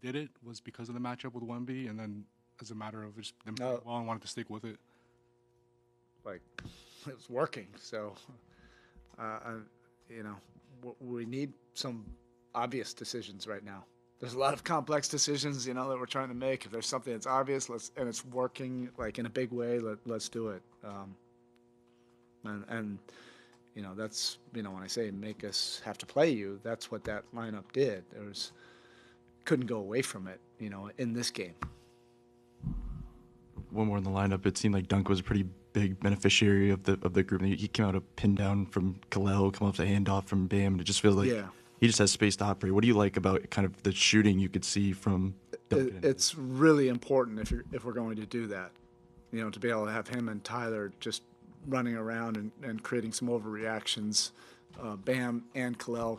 did it was because of the matchup with Wemby, and then as a matter of just them No. playing well and wanted to stick with it. Like, it was working. So, we need some obvious decisions right now. There's a lot of complex decisions, that we're trying to make. If there's something that's obvious, and it's working like in a big way, let's do it. That's when I say make us have to play you, that's what that lineup did. Couldn't go away from it, in this game. One more in the lineup. It seemed like Dunk was a pretty big beneficiary of the group. He came out a pin down from Kelel, come off the handoff from Bam, and it just feels like he just has space to operate. What do you like about kind of the shooting you could see from Dunk? It's really important if we're going to do that, to be able to have him and Tyler just running around and creating some overreactions. Bam and Kelel,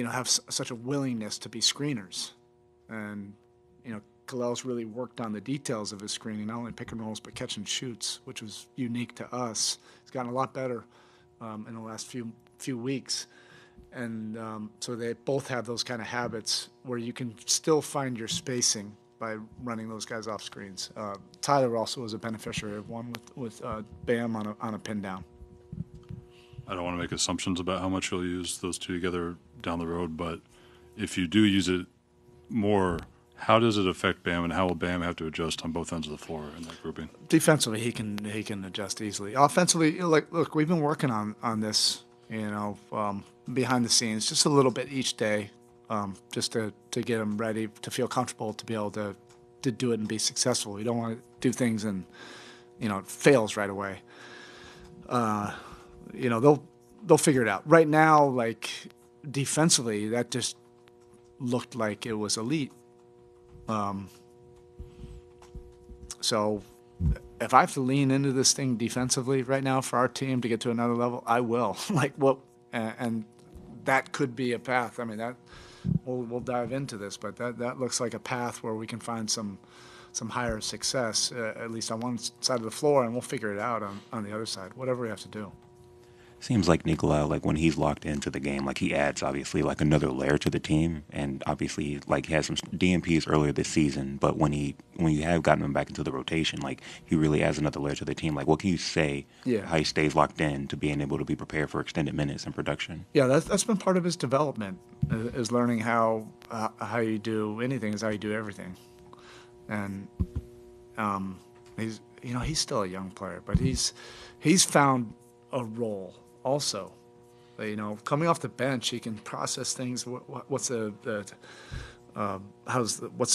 have such a willingness to be screeners, and Kelel's really worked on the details of his screening, not only pick and rolls but catch and shoots, which was unique to us. He's gotten a lot better in the last few weeks, and so they both have those kind of habits where you can still find your spacing by running those guys off screens. Tyler also was a beneficiary of one with Bam on a pin down. I don't want to make assumptions about how much you'll use those two together down the road, but if you do use it more, how does it affect Bam, and how will Bam have to adjust on both ends of the floor in that grouping? Defensively, he can adjust easily. Offensively, look, we've been working on this, behind the scenes, just a little bit each day, just to get him ready, to feel comfortable, to be able to do it and be successful. We don't want to do things and it fails right away. They'll figure it out. Right now, like defensively, that just looked like it was elite. So if I have to lean into this thing defensively right now for our team to get to another level, I will. And that could be a path. I mean, that we'll dive into this, but that looks like a path where we can find some higher success, at least on one side of the floor, and we'll figure it out on the other side, whatever we have to do. Seems like Nicola, when he's locked into the game, he adds obviously another layer to the team, and obviously he had some DMPs earlier this season, but when you have gotten him back into the rotation, he really adds another layer to the team. What can you say how he stays locked in to being able to be prepared for extended minutes and production? Yeah, that's been part of his development, is learning how you do anything is how you do everything, and he's still a young player, but he's found a role. Also, coming off the bench, he can process things. What's the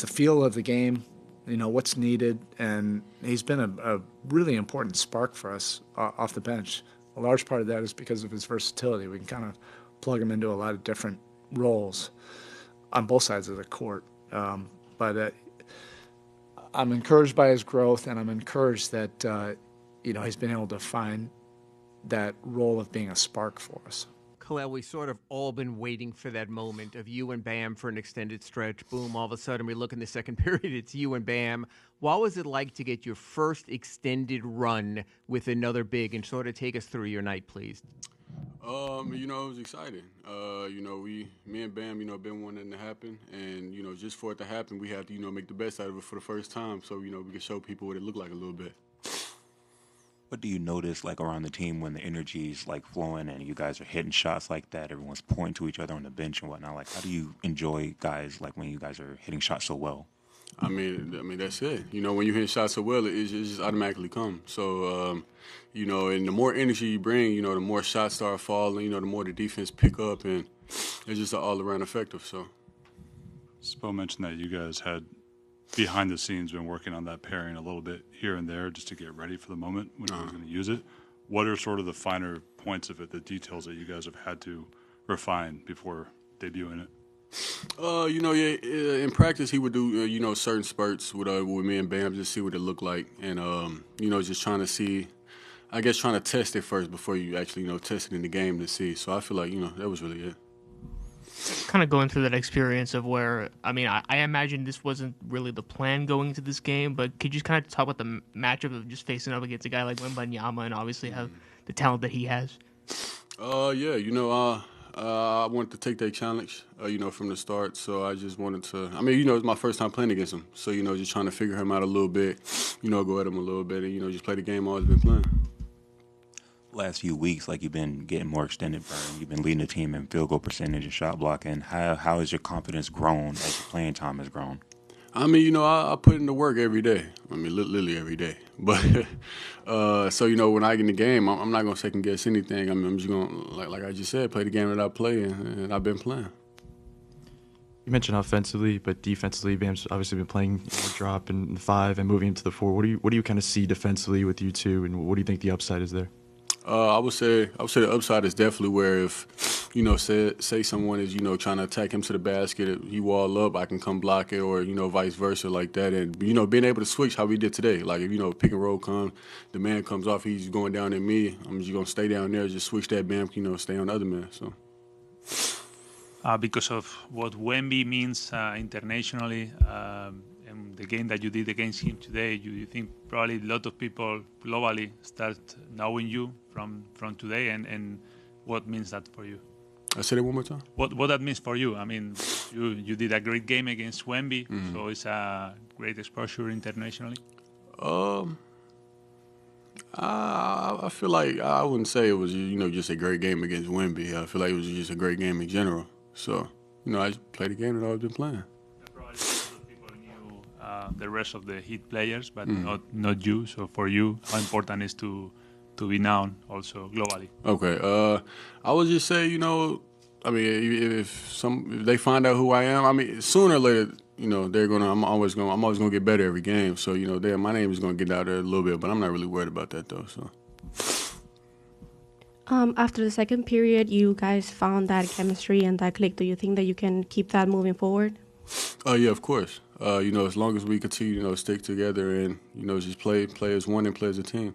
feel of the game? What's needed, and he's been a really important spark for us off the bench. A large part of that is because of his versatility. We can kind of plug him into a lot of different roles on both sides of the court. But I'm encouraged by his growth, and I'm encouraged that he's been able to find that role of being a spark for us. Kelel, we sort of all been waiting for that moment of you and Bam for an extended stretch. Boom, all of a sudden we look in the second period, it's you and Bam. What was it like to get your first extended run with another big, and sort of take us through your night, please? It was exciting. Me and Bam, been wanting it to happen, and just for it to happen, we have to make the best out of it for the first time, so we can show people what it looked like a little bit. What do you notice around the team when the energy's flowing and you guys are hitting shots like that? Everyone's pointing to each other on the bench and whatnot. How do you enjoy guys when you guys are hitting shots so well? I mean that's it. When you hit shots so well, it just automatically comes. So, and the more energy you bring, the more shots start falling. The more the defense pick up, and it's just an all-around effective. So, Spo mentioned that you guys had behind the scenes been working on that pairing a little bit here and there just to get ready for the moment when you were going to use it. What are sort of the finer points of it, the details that you guys have had to refine before debuting it? In practice he would do, certain spurts with me and Bam, just see what it looked like. And, just trying to test it first before you actually, test it in the game to see. So I feel like, that was really it. Kind of going through that experience of where, I imagine this wasn't really the plan going into this game, but could you just kind of talk about the matchup of just facing up against a guy like Wembanyama and obviously have the talent that he has? I wanted to take that challenge, from the start. So I just wanted to. I mean, it's my first time playing against him. So just trying to figure him out a little bit. Go at him a little bit, and just play the game I've always been playing. Last few weeks, like you've been getting more extended burn. You've been leading the team in field goal percentage and shot blocking. How has your confidence grown as your playing time has grown? I mean, I put in the work every day. I mean, literally every day. But so when I get in the game, I'm not gonna second guess anything. I mean, I'm just gonna, like I just said, play the game that I play and I've been playing. You mentioned offensively, but defensively, Bam's obviously been playing drop in the 5 and moving into the 4. What do you kind of see defensively with you two, and what do you think the upside is there? I would say the upside is definitely where if say someone is trying to attack him to the basket, he wall up, I can come block it, or vice versa like that, and being able to switch how we did today. Like if pick and roll comes, the man comes off, he's going down at me, I'm just gonna stay down there, just switch that Bam, stay on the other man. So. Because of what Wemby means internationally, and the game that you did against him today, you think probably a lot of people globally start knowing you from today, and what means that for you? I said it one more time. What that means for you? I mean, you did a great game against Wemby, so it's a great exposure internationally. I feel like I wouldn't say it was just a great game against Wemby. I feel like it was just a great game in general. So I just played the game that I've been playing. Probably a lot of people knew the rest of the Heat players, but not you. So for you, how important is to be known also globally? Okay. I would just say, I mean, if they find out who I am, I mean, sooner or later, I'm always gonna get better every game. So my name is gonna get out there a little bit, but I'm not really worried about that though. So. After the second period, you guys found that chemistry and that click. Do you think that you can keep that moving forward? Yeah, of course. As long as we continue, stick together and just play as one and play as a team.